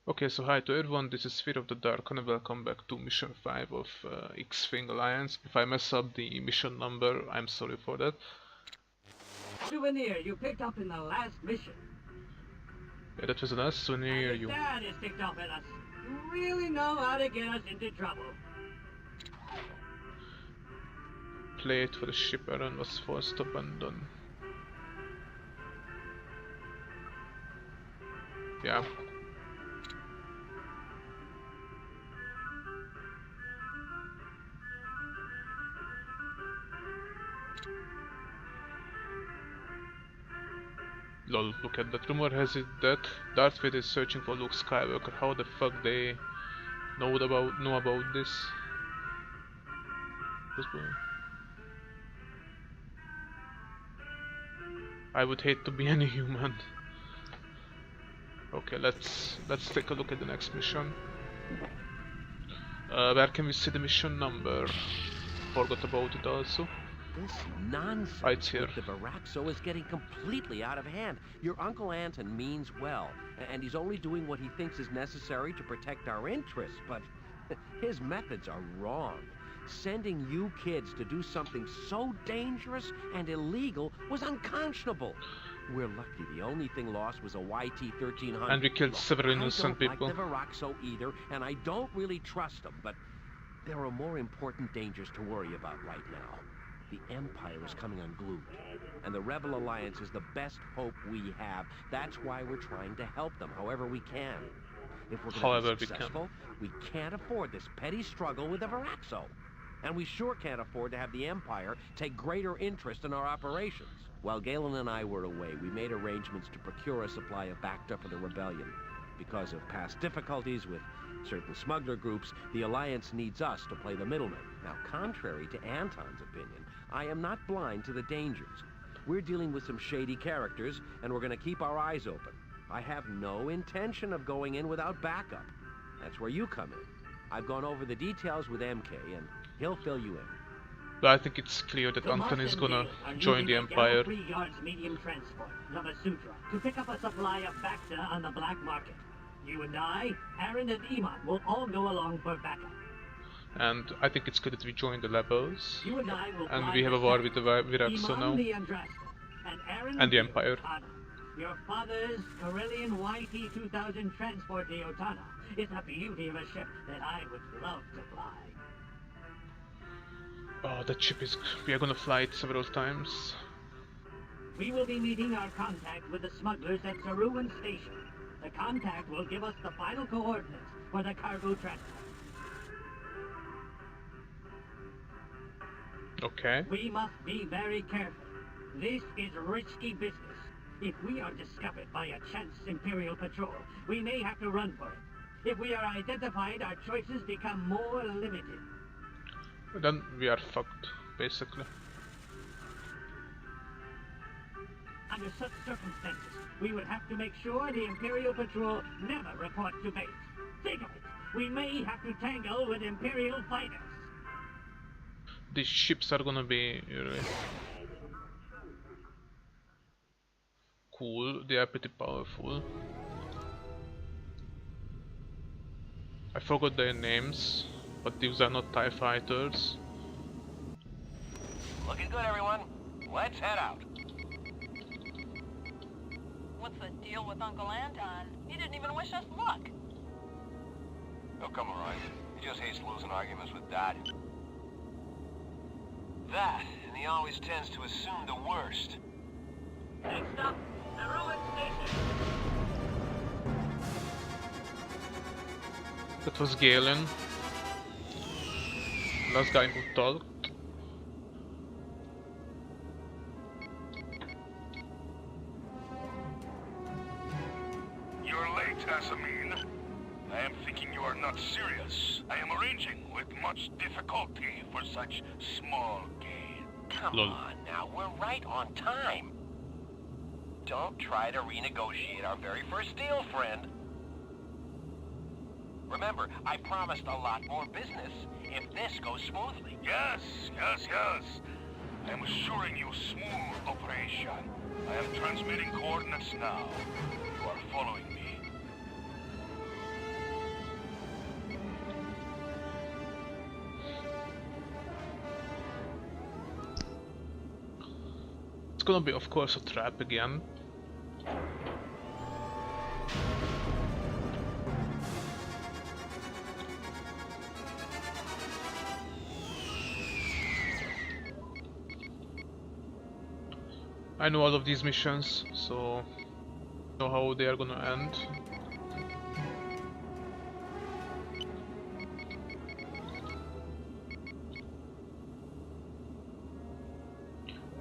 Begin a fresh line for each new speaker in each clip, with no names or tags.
Okay, so hi to everyone, this is Fear of the Dark and welcome back to Mission 5 of X-Wing Alliance. If I mess up the mission number, I'm sorry for that.
Souvenir you picked up in the last mission.
Yeah, that was the last souvenir
And his dad is ticked off at us. You really know how to get us into trouble.
played for the ship Aaron was forced to abandon. Yeah. Lol, look at that. Rumor has it that Darth Vader is searching for Luke Skywalker. How the fuck they know about this? I would hate to be any human. Okay, let's take a look at the next mission. Where can we see the mission number? Forgot about it also.
This nonsense with the Viraxo is getting completely out of hand. Your Uncle Anton means well, and he's only doing what he thinks is necessary to protect our interests, but his methods are wrong. Sending you kids to do something so dangerous and illegal was unconscionable. We're lucky the only thing lost was a YT-1300.
And we killed several innocent people.
I don't like the Viraxo either, and I don't really trust them, but there are more important dangers to worry about right now. The Empire is coming unglued, and the Rebel Alliance is the best hope we have. That's why we're trying to help them however we can. If we're going to be successful, we can't afford this petty struggle with the Viraxo. And we sure can't afford to have the Empire take greater interest in our operations. While Galen and I were away, we made arrangements to procure a supply of Bacta for the rebellion. Because of past difficulties with certain smuggler groups, the Alliance needs us to play the middleman. Now, contrary to Anton's opinion, I am not blind to the dangers. We're dealing with some shady characters, and we're going to keep our eyes open. I have no intention of going in without backup. That's where you come in. I've gone over the details with MK, and he'll fill you in.
But I think it's clear that Anton is gonna join the Empire.
Medium transport, Navasutra, to pick up a supply of Bacta on the black market. You and I, Aaron and Iman will all go along for backup.
And I think it's good that we join the Rebels.
You and I will
and we have a war with the Viraxo now. And the Empire.
Your father's Corellian YT-2000 transport the Otana is a beauty of a ship that I would love to fly.
Oh, that ship is... we are gonna fly it several times.
We will be meeting our contact with the smugglers at Saruman Station. The contact will give us the final coordinates for the cargo transport.
Okay.
We must be very careful. This is risky business. If we are discovered by a chance Imperial patrol, we may have to run for it. If we are identified, our choices become more limited.
Then we are fucked, basically.
Under such circumstances, we would have to make sure the Imperial patrol never report to base. Think of it. We may have to tangle with Imperial fighters.
These ships are gonna be really cool. They are pretty powerful. I forgot their names, but these are not TIE fighters.
Looking good, everyone. Let's head out.
What's the deal with Uncle Anton? He didn't even wish us luck.
He'll come around. He just hates losing arguments with Dad. That, and he always tends to assume the worst.
Next up, Saruman Station.
That was Galen. Last guy who talked.
You're late, Asamine. I am thinking you are not serious. I am arranging with much difficulty for such small gain.
Come on now, we're right on time. Don't try to renegotiate our very first deal, friend. Remember, I promised a lot more business if this goes smoothly.
Yes. I am assuring you smooth operation. I am transmitting coordinates now. You are following me.
gonna be, of course, a trap again. I know all of these missions, so I know how they are gonna end.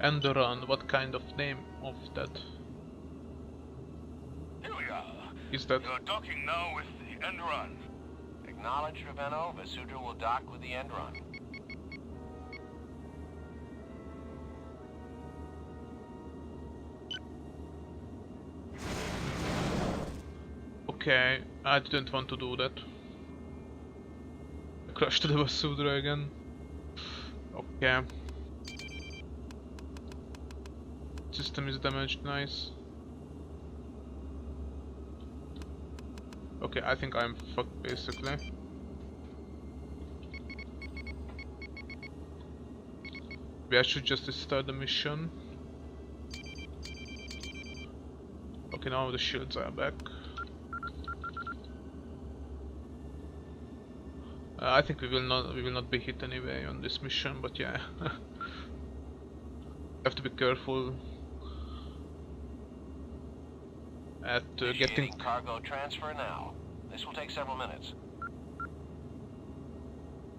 End the run, what kind of name of that
Here we are.
is that?
You're docking now with the end run.
Acknowledge, Ravenno. Vasudra will dock with the end run.
Okay, I didn't want to do that. I crushed the Vasudra again. Okay. System is damaged, nice. Okay, I think I'm fucked basically. Maybe I should just start the mission. Okay, now the shields are back. I think we will not be hit anyway on this mission, but yeah. Have to be careful at getting
Initiating cargo transfer now. This will take several minutes.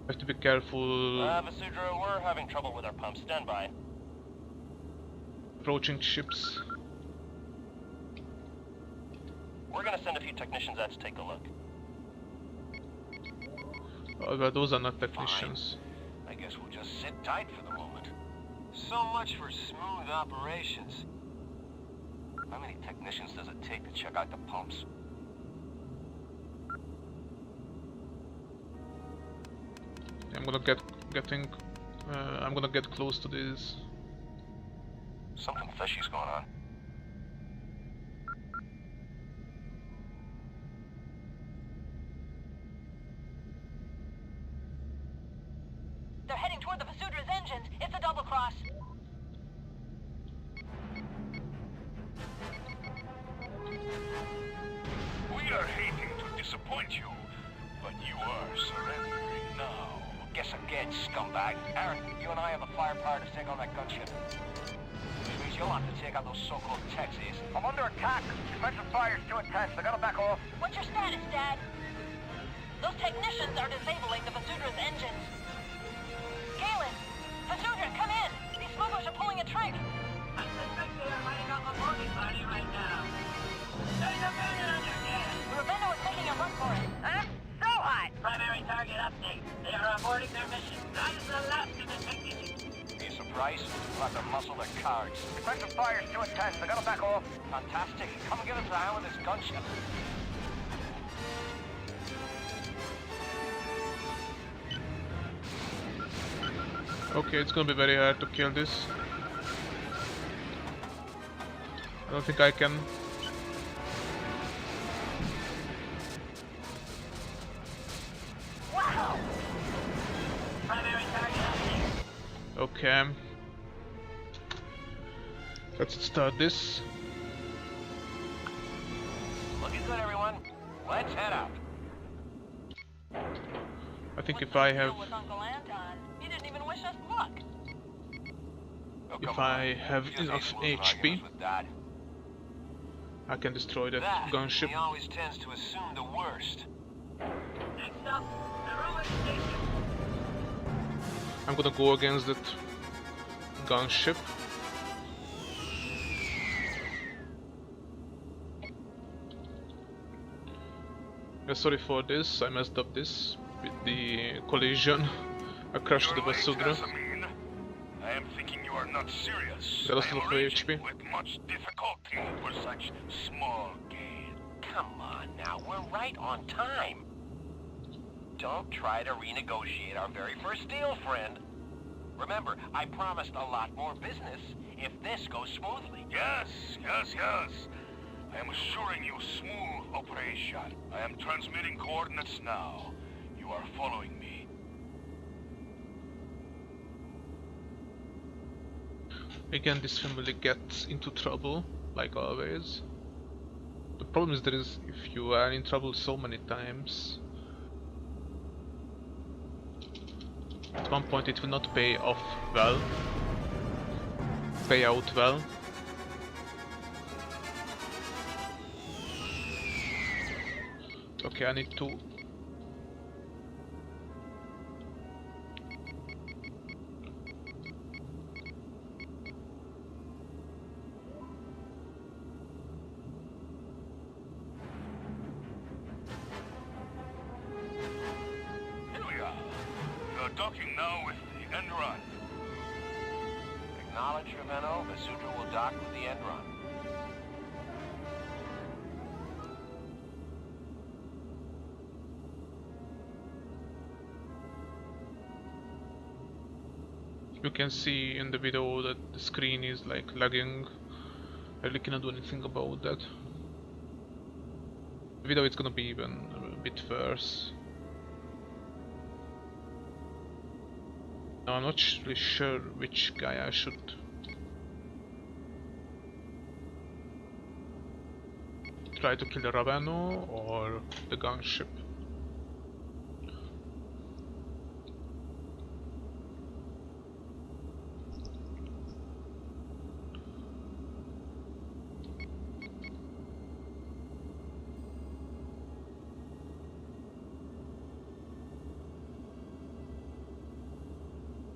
have to be careful
Vasudra, we're having trouble with our pumps. Stand by.
approaching ships.
We're gonna send a few technicians out to take a look.
Oh, but those are not technicians.
I guess we'll just sit tight for the moment.
So much for smooth operations.
How many technicians does it take to check out the pumps?
I'm gonna I'm gonna get close to this.
Something fishy's going on.
They're heading toward the Vasudra's engines. It's a double cross.
We are hating to disappoint you, but you are surrendering now.
Guess again, scumbag. Aaron, you and I have the firepower to take on that gunship. Which means you'll have to take out those so-called Texas.
I'm under attack. Defensive fire's too intense. I gotta back off.
What's your status, Dad? Those technicians are disabling the Vasudra's engines. Galen! Vasudra, come in! These smugglers are pulling a trick!
I suspect they are lighting up a boarding party right now. There's a million on your gas.
Ravenno is making a run for it.
Huh? So hot! Primary target update. They are aborting their mission. That is the last of the technicians.
Be surprised? We'll have to muscle their cards.
Defensive fire's too intense. I gotta back off.
Fantastic. Come and give us a hand with this gunship.
Okay, it's gonna be very hard to kill this. I don't think I can.
Wow! Primary target update.
Okay. Let's start this.
Looking good, everyone. Let's head out.
I think
What's
if I
the
have
deal with Uncle Anton? He didn't even wish us luck.
Oh,
If
come
I
on.
have
Just
enough
hate losing
HP,
arguments with Dad.
I can destroy that
That,
gunship.
he always tends to assume the worst.
Next up, Heroic Station.
I'm gonna go against that gunship. Yeah, sorry for this, I messed up this with the collision. I crushed the
You're late,
Vasudra.
Casamine. I am thinking you are not serious.
Got a
I am
little
arranging
HP.
with much difficulty for such small gain.
Come on now, we're right on time. Don't try to renegotiate our very first deal, friend. Remember, I promised a lot more business if this goes smoothly.
Yes. I am assuring you smooth operation. I am transmitting coordinates now. You are following me.
Again, this family gets into trouble, like always. The problem is if you are in trouble so many times, at one point it will not pay out well. Okay, I need to...
Here we are. You're docking now with the end run.
Acknowledge, Ravenno. Vasudra will dock with the end run.
You can see in the video that the screen is like lagging. I really cannot do anything about that. The video is gonna be even a bit worse. Now I'm not really sure which guy I should try to kill the Ravenno or the gunship.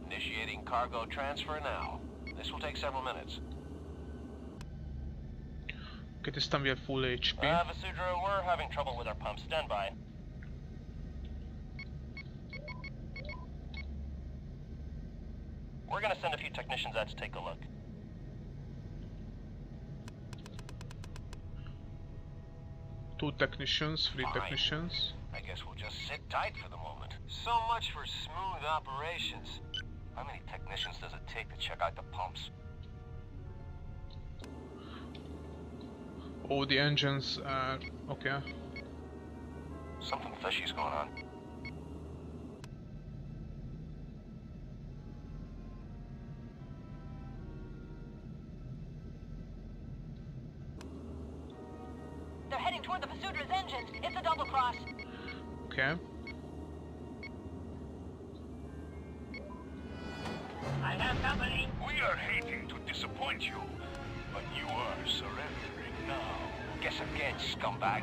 Initiating cargo transfer now. This will take several minutes.
Okay, this time we have full HP.
Vasudra, we're having trouble with our pumps. Stand by. We're gonna send a few technicians out to take a look.
Two technicians, three
Fine.
technicians.
I guess we'll just sit tight for the moment.
So much for smooth operations.
How many technicians does it take to check out the pumps?
Oh, the engines are... okay.
Something fishy's going on.
They're heading toward the Vasudra's engines. It's a double cross.
Okay.
I have company.
We are hating to disappoint you, but you are surrendering now.
Guess again, scumbag.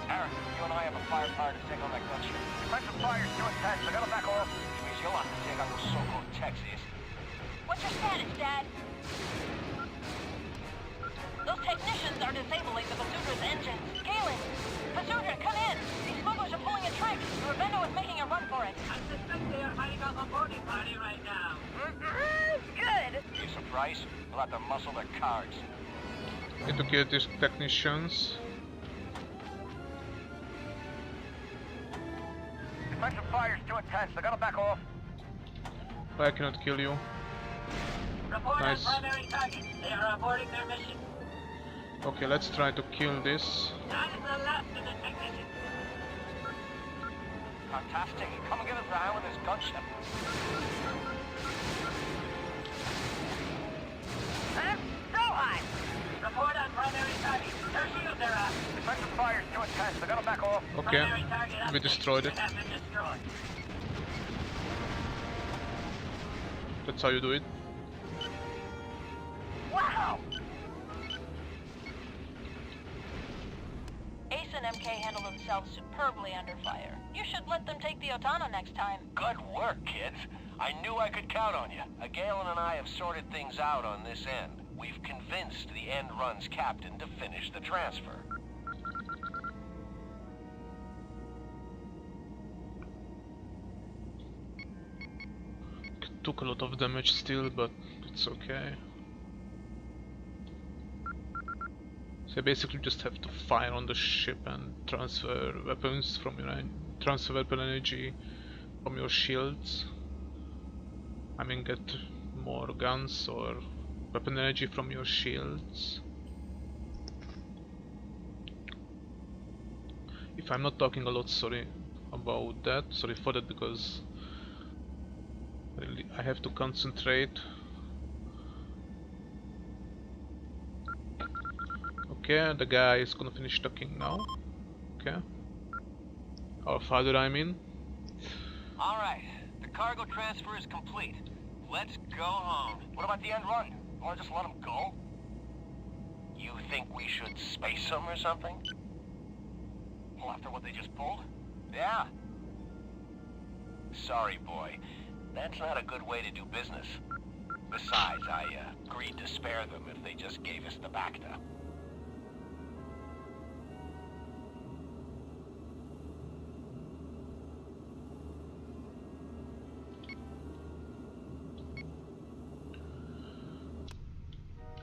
Aaron, you and I have a firepower to take on that gunship.
Defensive fire's too intense. I gotta back off.
Which means you'll have to take on those so-called Texas.
What's your status, Dad? Those technicians are disabling the Vasudra's engines. Galen! Vasudra, come in! These smugglers are pulling a trick. Ravenno is making a run for it.
I suspect they are hiding off a boarding party right now.
Good!
You surprised? We'll have to muscle their cards.
Need to kill these technicians.
Defensive fire's too intense. I gotta back off.
I cannot kill you.
Report
Nice.
on primary target. They are aborting their mission.
Okay, let's try to kill this.
That is the last of the technicians.
Fantastic. Come and give us a hand with this gunship.
So high!
Report on primary target. Their shields are up.
Defensive fire's too intense. I gotta back off.
Okay,
Primary target
we
update.
destroyed it.
Has been destroyed.
That's how you do it.
Wow! Ace and MK handle themselves superbly under fire. You should let them take the Otana next time.
Good work, kids. I knew I could count on you. Galen and I have sorted things out on this end. We've convinced the End Run's captain to finish the transfer.
Took a lot of damage still, but it's okay. So basically just have to fire on the ship and transfer weapons from your transfer weapon energy from your shields. I mean, get more guns or weapon energy from your shields. If I'm not talking a lot, sorry about that. Sorry for that, because really I have to concentrate Okay, the guy is gonna finish talking now. Okay. Our father, I mean.
All right, the cargo transfer is complete. Let's go home.
What about the end run? Wanna just let them go?
You think we should space them or something?
Well, after what they just pulled?
Yeah. Sorry, boy. That's not a good way to do business. Besides, I agreed to spare them if they just gave us the Bacta.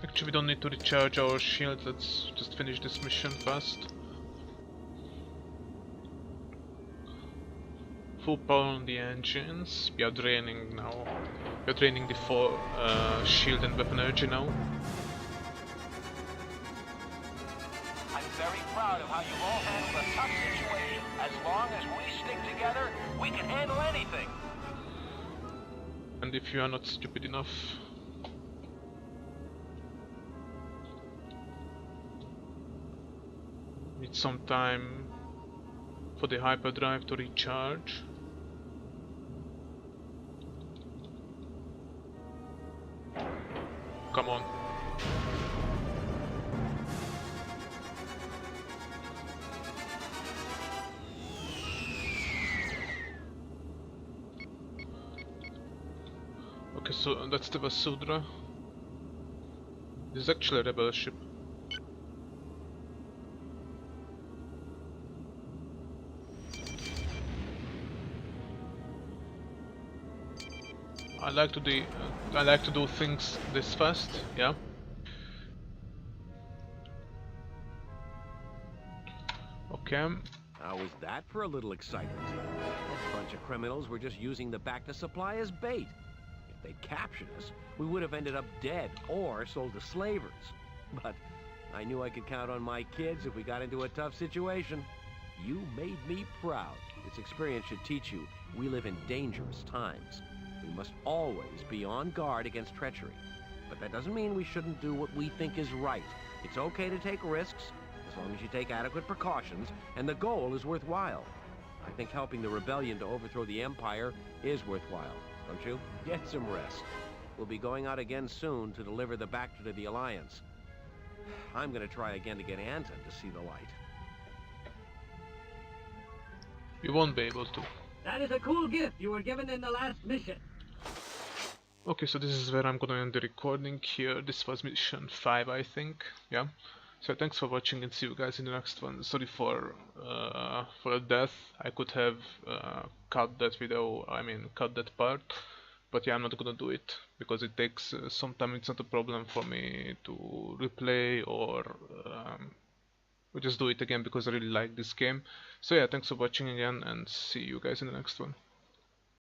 Actually, we don't need to recharge our shield. Let's just finish this mission fast. Full power on the engines. We are draining now. We are draining the shield and weapon energy now.
I'm very proud of how you all handled a tough situation. As long as we stick together, we can handle anything.
And if you are not stupid enough. Need some time for the hyperdrive to recharge. Come on. Okay, so that's the Vasudra. This is actually a rebel ship. I like to do things this fast, yeah. Okay.
How was that for a little excitement? That bunch of criminals were just using the Bacta supply as bait. If they'd captured us, we would have ended up dead or sold to slavers. But I knew I could count on my kids if we got into a tough situation. You made me proud. This experience should teach you we live in dangerous times. We must always be on guard against treachery. But that doesn't mean we shouldn't do what we think is right. It's okay to take risks, as long as you take adequate precautions, and the goal is worthwhile. I think helping the rebellion to overthrow the Empire is worthwhile, don't you? Get some rest. We'll be going out again soon to deliver the Bacta to the Alliance. I'm gonna try again to get Anton to see the light.
You won't be able to.
That is a cool gift you were given in the last mission.
Okay, so this is where I'm gonna end the recording here. This was mission 5, I think. Yeah. So thanks for watching and see you guys in the next one. Sorry for the death. I could have cut that video, cut that part. But yeah, I'm not gonna do it because it takes some time. It's not a problem for me to replay or just do it again because I really like this game. So yeah, thanks for watching again and see you guys in the next one.